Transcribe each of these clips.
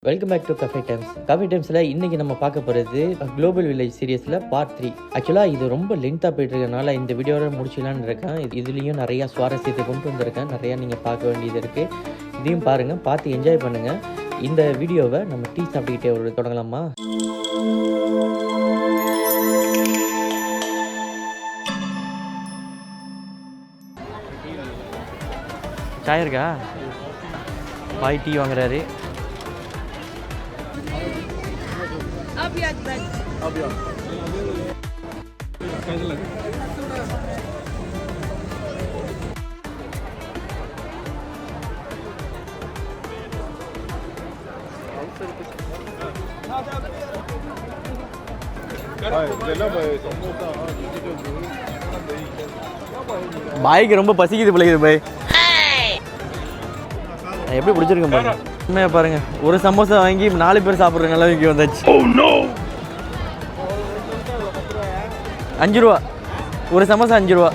Welcome back to cafe times. Cafe டைம்ஸில் இன்றைக்கி நம்ம பார்க்க போகிறது குளோபல் வில்லேஜ் சீரியஸில் பார்ட் 3. ஆக்சுவலாக இது ரொம்ப லென்த்தாக போயிட்டு இருக்கனால இந்த வீடியோவை முடிச்சிடலான்னு இருக்கேன். இதுலேயும் நிறையா சுவாரஸ்யத்தை கொண்டு வந்திருக்கேன். நிறையா நீங்கள் பார்க்க வேண்டியது இருக்குது. இதையும் பாருங்கள், பார்த்து என்ஜாய் பண்ணுங்கள். இந்த வீடியோவை நம்ம டீ சாப்பிட்டுக்கிட்டே தொடங்கலாமா? சாய் இருக்கா? பாய் டீ வாங்குறாரு. பாய்க்கு ரொம்ப பசிக்குது பிள்ளைக்குது பாய். எப்படி பிடிச்சிருக்கேன் பாருங்க. உண்மையா பாருங்க, ஒரு சமோசா வாங்கி 4 பேர் சாப்பிட்ற நிலைமைக்கு வந்தாச்சு. 5 ரூபா ஒரு சமோசா, 5 ரூபா.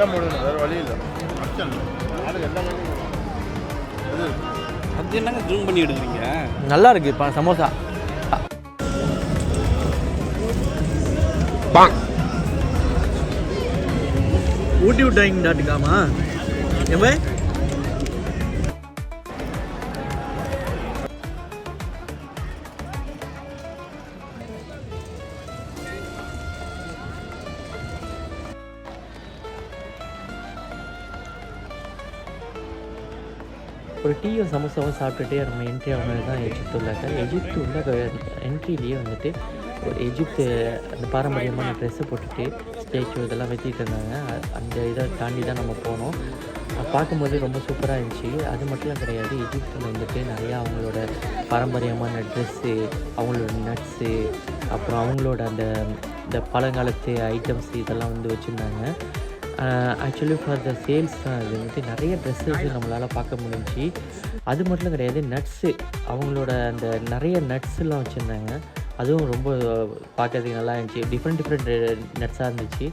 எப்படி வேறு வழி இல்லை. அது என்னங்க ஜூம் பண்ணி எடுக்கிறீங்க? நல்லா இருக்கு இப்போ சமோசா. ஊட்டி விட்டாங்க.காமா எவ்வளோ ஒரு டீயும் சமோசாவும் சாப்பிட்டுட்டே நம்ம என்ட்ரி ஆனது தான் எஜிப்து உள்ளாக்க. எஜிப்து உள்ள என்ட்ரிலேயே வந்துட்டு ஒரு எஜிப்து அந்த பாரம்பரியமான ட்ரெஸ்ஸை போட்டுட்டு ஸ்டேச்சு இதெல்லாம் வச்சுட்டு இருந்தாங்க. அந்த இதை தாண்டி தான் நம்ம போனோம். பார்க்கும்போது ரொம்ப சூப்பராக இருந்துச்சு. அது மட்டும் கிடையாது, எஜிப்தில் வந்துட்டு நிறையா அவங்களோட பாரம்பரியமான ட்ரெஸ்ஸு, அவங்களோட நட்ஸு, அப்புறம் அவங்களோட இந்த பழங்காலத்து ஐட்டம்ஸ் இதெல்லாம் வந்து வச்சுருந்தாங்க. ஆக்சுவலி ஃபார் த சேல்ஸ் தான். அது வந்துட்டு நிறைய ட்ரெஸ்ஸஸ் நம்மளால் பார்க்க முடிஞ்சிச்சு. அது மட்டும் கிடையாது, நட்ஸு, அவங்களோட அந்த நிறைய நட்ஸெல்லாம் வச்சுருந்தாங்க. அதுவும் ரொம்ப பார்க்கறதுக்கு நல்லா இருந்துச்சு. டிஃப்ரெண்ட் நட்ஸாக இருந்துச்சு.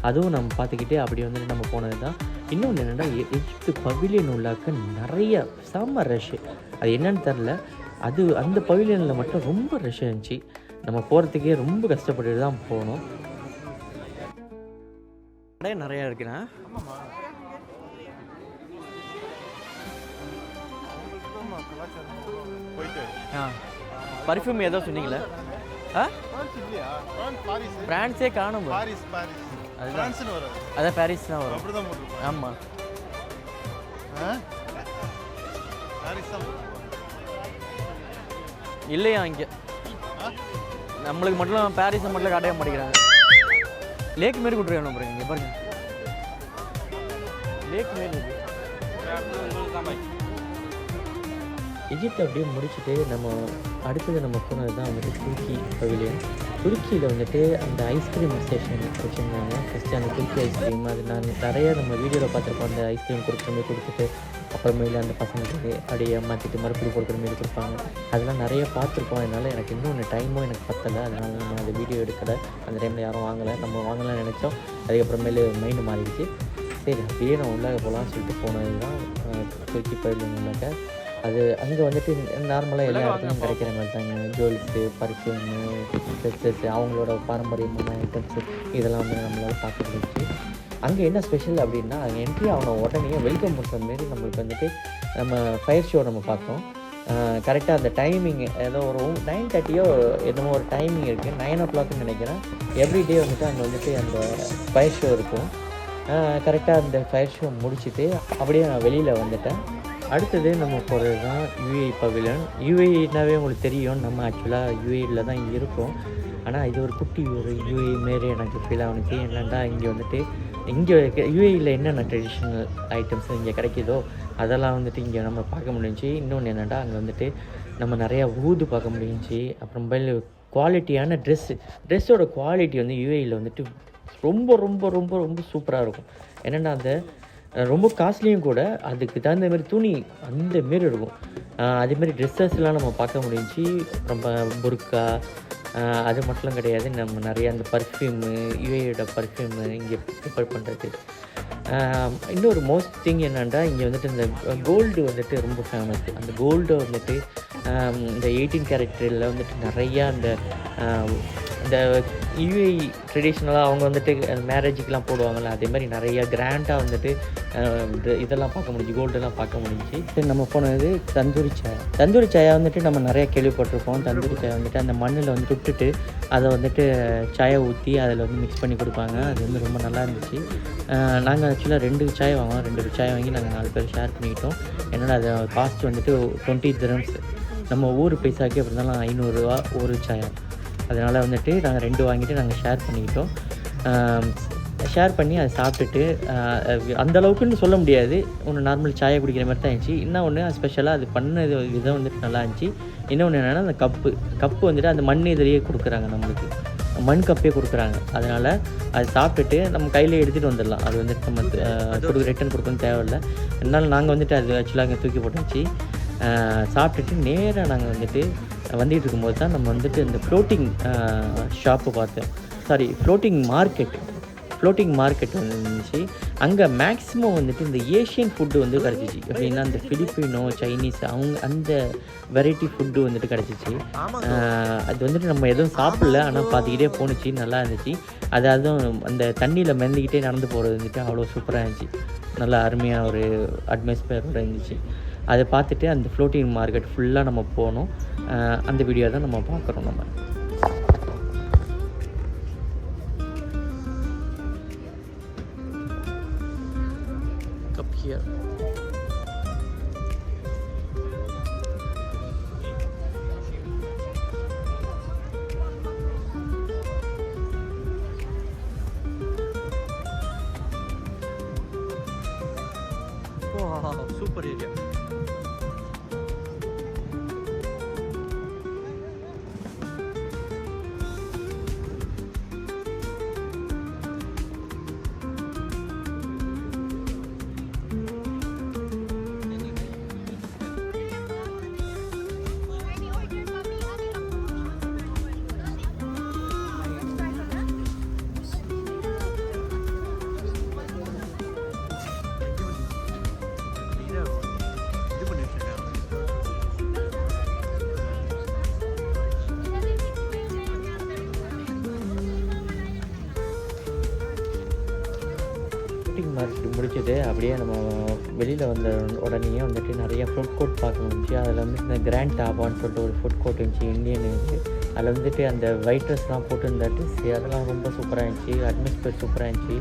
அதுவும் நம்ம பார்த்துக்கிட்டே அப்படி வந்துட்டு நம்ம போனது தான். இன்னொன்று என்னென்னா, எஜிப்து பவிலியன் உள்ளாக்க நிறைய செம்ம ரஷ்ஷு. அது என்னன்னு தெரில. அந்த பவிலியனில் மட்டும் ரொம்ப ரஷ் இருந்துச்சு. நம்ம போகிறதுக்கே ரொம்ப கஷ்டப்பட்டுட்டு தான் போனோம். நிறையா இருக்குண்ணா. பர்ஃப்யூம் ஏதோ சொன்னீங்களே, பிரான்ஸே காணும். அதான் பாரிஸ் தான் வரும். ஆமாம், இல்லையா இங்கே நம்மளுக்கு மட்டும் பாரிஸை மட்டும் காட்டவே மாட்டேங்கிறாங்க. லேக் மாரி கூட்டுருக்காங்க பாருங்க. இங்கே பாருங்க, லேக் மாரி. எஜிப்தை அப்படியே முடிச்சுட்டு நம்ம அடுத்தது நம்ம போனது தான் வந்துட்டு துருக்கி பவிலியன். துருக்கியில் வந்துட்டு அந்த ஐஸ்கிரீம் ஸ்டேஷன் வச்சுருந்தாங்க. ஃபஸ்ட்டு அந்த துருக்கி ஐஸ்கிரீம், அது நான் நிறையா நம்ம வீடியோவில் பார்த்துருப்போம். அந்த ஐஸ்கிரீம் கொடுத்துட்டு அப்புறமேல அந்த பசங்களுக்கு அப்படியே மாற்றிட்டு மறுபடியும் கொடுக்குற மாரி கொடுப்பாங்க. அதெல்லாம் நிறைய பார்த்துருப்போம். அதனால் எனக்கு இன்னொன்று டைமும் எனக்கு பத்தலை. அதனால் நம்ம அந்த வீடியோ எடுக்கலை. அந்த டைமில் யாரும் வாங்கலை. நம்ம வாங்கலாம்னு நினச்சோம். அதுக்கப்புறமேலு மைண்டு மாறிடுச்சு. சரி, அப்படியே நான் உள்ளாக போகலான்னு சொல்லிட்டு போனது தான் துருக்கி பவிலியன் உள்ளாக்க. அது அங்கே வந்துட்டு நார்மலாக எல்லா இடத்துலையும் கிடைக்கிற மாதிரி தாங்க. ஜுவல்ஸு, பர்ஃப்யூமு, ட்ரெஸ்ஸஸ்ஸு, அவங்களோட பாரம்பரியமான ஐட்டம்ஸு இதெல்லாம் வந்து நம்மளால் பார்க்க முடிஞ்சிச்சு. அங்கே என்ன ஸ்பெஷல் அப்படின்னா, அங்கே என்ட்ரி ஆன உடனே வெல்கம் பண்ணுற மாரி நம்மளுக்கு வந்துட்டு நம்ம ஃபயர் ஷோ நம்ம பார்த்தோம். கரெக்டாக அந்த டைமிங் ஏதோ ஒரு 9:30 என்னமோ ஒரு டைமிங் இருக்குது. 9 o'clock நினைக்கிறேன். எவ்ரிடே வந்துட்டு அங்கே வந்துட்டு அந்த ஃபயர் ஷோ இருக்கும். கரெக்டாக அந்த ஃபயர் ஷோ முடிச்சுட்டு அப்படியே நான் வெளியில் வந்துட்டேன். அடுத்தது நம்ம போகிறது தான் யூஏஇ பவிலியன். யூஏஇனாவே உங்களுக்கு தெரியும், நம்ம ஆக்சுவலாக யூஏஇயில் தான் இங்கே இருக்கோம். ஆனால் இது ஒரு குட்டி ஒரு யூஏஇ மாரி எனக்கு ஃபீல் ஆகுனுச்சு. என்னென்னா, இங்கே வந்துட்டு இங்கே யூஏஇயில் என்னென்ன ட்ரெடிஷ்னல் ஐட்டம்ஸ் இங்கே கிடைக்கிதோ அதெல்லாம் வந்துட்டு இங்கே நம்ம பார்க்க முடிஞ்சிச்சு. இன்னொன்று என்னென்னா, அங்கே வந்துட்டு நம்ம நிறையா ஊது பார்க்க முடிஞ்சிச்சு. அப்புறம் குவாலிட்டியான ட்ரெஸ்ஸோட குவாலிட்டி வந்து யூஏஇயில் வந்துட்டு ரொம்ப ரொம்ப ரொம்ப ரொம்ப சூப்பராக இருக்கும். என்னென்னா, அந்த ரொம்ப காஸ்ட்லியும் கூட. அதுக்கு தகுந்த மாரி துணி அந்த மாரி இருக்கும். அதேமாரி ட்ரெஸ்ஸஸ்லாம் நம்ம பார்க்க முடிஞ்சுச்சு. ரொம்ப புர்கா அது மட்டும் கிடையாது. நம்ம நிறையா அந்த பர்ஃப்யூமு, யுஏயோட பர்ஃப்யூமு இங்கே ப்ரிப்பேர் பண்ணுறது. இன்னொரு மோஸ்ட் திங் என்னென்னா, இங்கே வந்துட்டு இந்த கோல்டு வந்துட்டு ரொம்ப ஃபேமஸ். அந்த கோல்டை வந்துட்டு இந்த 18 கேரக்டரில் வந்துட்டு நிறையா இந்த யுஏஇ ட்ரெடிஷ்னலாக அவங்க வந்துட்டு மேரேஜுக்கெலாம் போடுவாங்கள்ல, அதே மாதிரி நிறையா கிராண்டாக வந்துட்டு இதெல்லாம் பார்க்க முடிஞ்சு, கோல்டெல்லாம் பார்க்க முடிஞ்சு. நம்ம போனது தந்தூரி சாயா. தந்தூரி சாயா வந்துட்டு நம்ம நிறையா கேள்விப்பட்டிருப்போம். தந்தூரி சாயா வந்துட்டு அந்த மண்ணில் வந்து விட்டுட்டு அதை வந்துட்டு சாயை ஊற்றி அதில் வந்து மிக்ஸ் பண்ணி கொடுப்பாங்க. அது வந்து ரொம்ப நல்லா இருந்துச்சு. நாங்கள் ஆக்சுவலாக 2 சாய் வாங்குவோம். 2 சாய் வாங்கி நாங்கள் 4 பேர் ஷேர் பண்ணிக்கிட்டோம். என்னென்னா அது காஸ்ட் வந்துட்டு 20 dirhams. நம்ம ஊர் பைசாக்கே அப்படி இருந்தாலும் 500 ரூபா ஒரு சாயா. அதனால் வந்துட்டு நாங்கள் 2 வாங்கிட்டு நாங்கள் ஷேர் பண்ணிக்கிட்டோம். ஷேர் பண்ணி அதை சாப்பிட்டுட்டு அந்தளவுக்குன்னு சொல்ல முடியாது, ஒன்று நார்மல் சாயை குடிக்கிற மாதிரி தான் இருந்துச்சு. இன்னொன்று ஸ்பெஷலாக அது பண்ணது விதம் வந்துட்டு நல்லா இருந்துச்சு. இன்னொன்று என்னென்னா அந்த கப்பு வந்துட்டு அந்த மண் இதிலேயே கொடுக்குறாங்க, நம்மளுக்கு மண் கப்பே கொடுக்குறாங்க. அதனால் அது சாப்பிட்டுட்டு நம்ம கையில் எடுத்துகிட்டு வந்துடலாம். அது வந்துட்டு நம்ம ரிட்டன் கொடுக்கணும் தேவையில்லை. அதனால் நாங்கள் வந்துட்டு அது ஆக்சுவலாக அங்கே தூக்கி போட்டுச்சு. சாப்பிட்டுட்டு நேராக நாங்கள் வந்துட்டு வந்துட்டு இருக்கும்போது தான் நம்ம வந்துட்டு இந்த ஃப்ளோட்டிங் ஷாப்பு பார்த்தோம். ஃப்ளோட்டிங் மார்க்கெட் வந்துச்சு. அங்கே மேக்ஸிமம் வந்துட்டு இந்த ஏஷியன் ஃபுட்டு வந்து கிடச்சிச்சு. எப்படின்னா இந்த ஃபிலிப்பினோ, சைனீஸ் அந்த வெரைட்டி ஃபுட்டு வந்துட்டு கிடச்சிச்சு. அது வந்துட்டு நம்ம எதுவும் சாப்பிடல, ஆனால் பார்த்துக்கிட்டே போணுச்சு, நல்லா இருந்துச்சு. அதுவும் அந்த தண்ணியில் மெந்துக்கிட்டே நடந்து போகிறது வந்துட்டு அவ்வளோ சூப்பராக இருந்துச்சு. நல்லா அருமையாக ஒரு அட்மாஸ்பியரோடு இருந்துச்சு. அதை பார்த்துட்டு அந்த ஃப்ளோட்டிங் மார்க்கெட் ஃபுல்லாக நம்ம போனோம். அந்த வீடியோ தான் நம்ம பார்க்குறோம். நம்ம cup here. Super area. Market முடிச்சுட்டு அப்படியே நம்ம வெளியில் வந்த உடனே வந்துட்டு நிறைய ஃபுட் கோர்ட் பார்க்க முடிஞ்சு. அதில் வந்து இந்த கிராண்ட் டாபான்னு சொல்லிட்டு ஒரு ஃபுட் கோர்ட் இருந்துச்சு, இந்தியன் இருந்துச்சு. அதில் வந்துட்டு அந்த ஒயிட் ட்ரெஸ்லாம் போட்டு இந்த ட்ரெஸ் அதெல்லாம் ரொம்ப சூப்பராக இருந்துச்சு. அட்மாஸ்பியர் சூப்பராக இருந்துச்சு.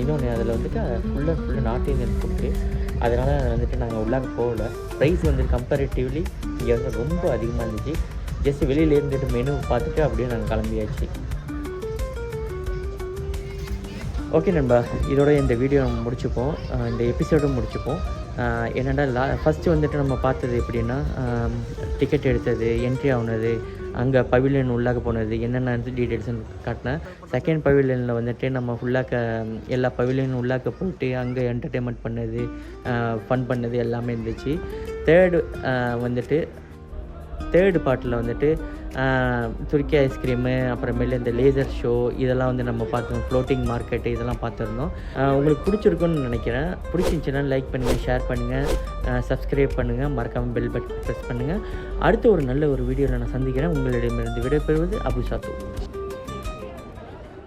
இன்னொன்று அதில் வந்துட்டு ஃபுல்லாக நார்த் இந்தியன் ஃபுட்டு. அதனால் வந்துட்டு நாங்கள் உள்ளாக போகல. ப்ரைஸ் வந்துட்டு கம்பேரிட்டிவ்லி இங்கே வந்து ரொம்ப அதிகமாக இருந்துச்சு. ஜஸ்ட் வெளியில் இருந்துட்டு மெனு பார்த்துட்டு அப்படியே நாங்கள் கிளம்பியாச்சு. ஓகே நண்பா, இதோட இந்த வீடியோ நம்ம முடிச்சுப்போம், இந்த எபிசோடும் முடிச்சுப்போம். என்னென்னா ஃபஸ்ட்டு வந்துட்டு நம்ம பார்த்தது எப்படின்னா டிக்கெட் எடுத்தது, என்ட்ரி ஆகுனது, அங்கே பவிலியன் உள்ளாக போனது, என்னென்ன டீட்டெயில்ஸ்னு காட்டினேன். செகண்ட் பவிலியனில் வந்துட்டு நம்ம ஃபுல்லாக எல்லா பவிலியன் உள்ளாக்க போயிட்டு அங்கே என்டர்டெயின்மெண்ட் பண்ணது, ஃபன் பண்ணது எல்லாமே இருந்துச்சு. தேர்டு பார்ட்டில் வந்துட்டு துருக்கி ஐஸ்கிரீமு, அப்புறமேல இந்த லேசர் ஷோ இதெல்லாம் வந்து நம்ம பார்த்தோம். ஃப்ளோட்டிங் மார்க்கெட்டு இதெல்லாம் பார்த்துருந்தோம். உங்களுக்கு பிடிச்சிருக்குன்னு நினைக்கிறேன். பிடிச்சிருந்துச்சின்னா லைக் பண்ணுங்கள், ஷேர் பண்ணுங்கள், சப்ஸ்கிரைப் பண்ணுங்கள், மறக்காமல் பெல் பட்டன் ப்ரெஸ் பண்ணுங்கள். அடுத்த ஒரு நல்ல ஒரு வீடியோவில் நான் சந்திக்கிறேன். உங்களிடமிருந்து விடைபெறுவது அபு சாத்து.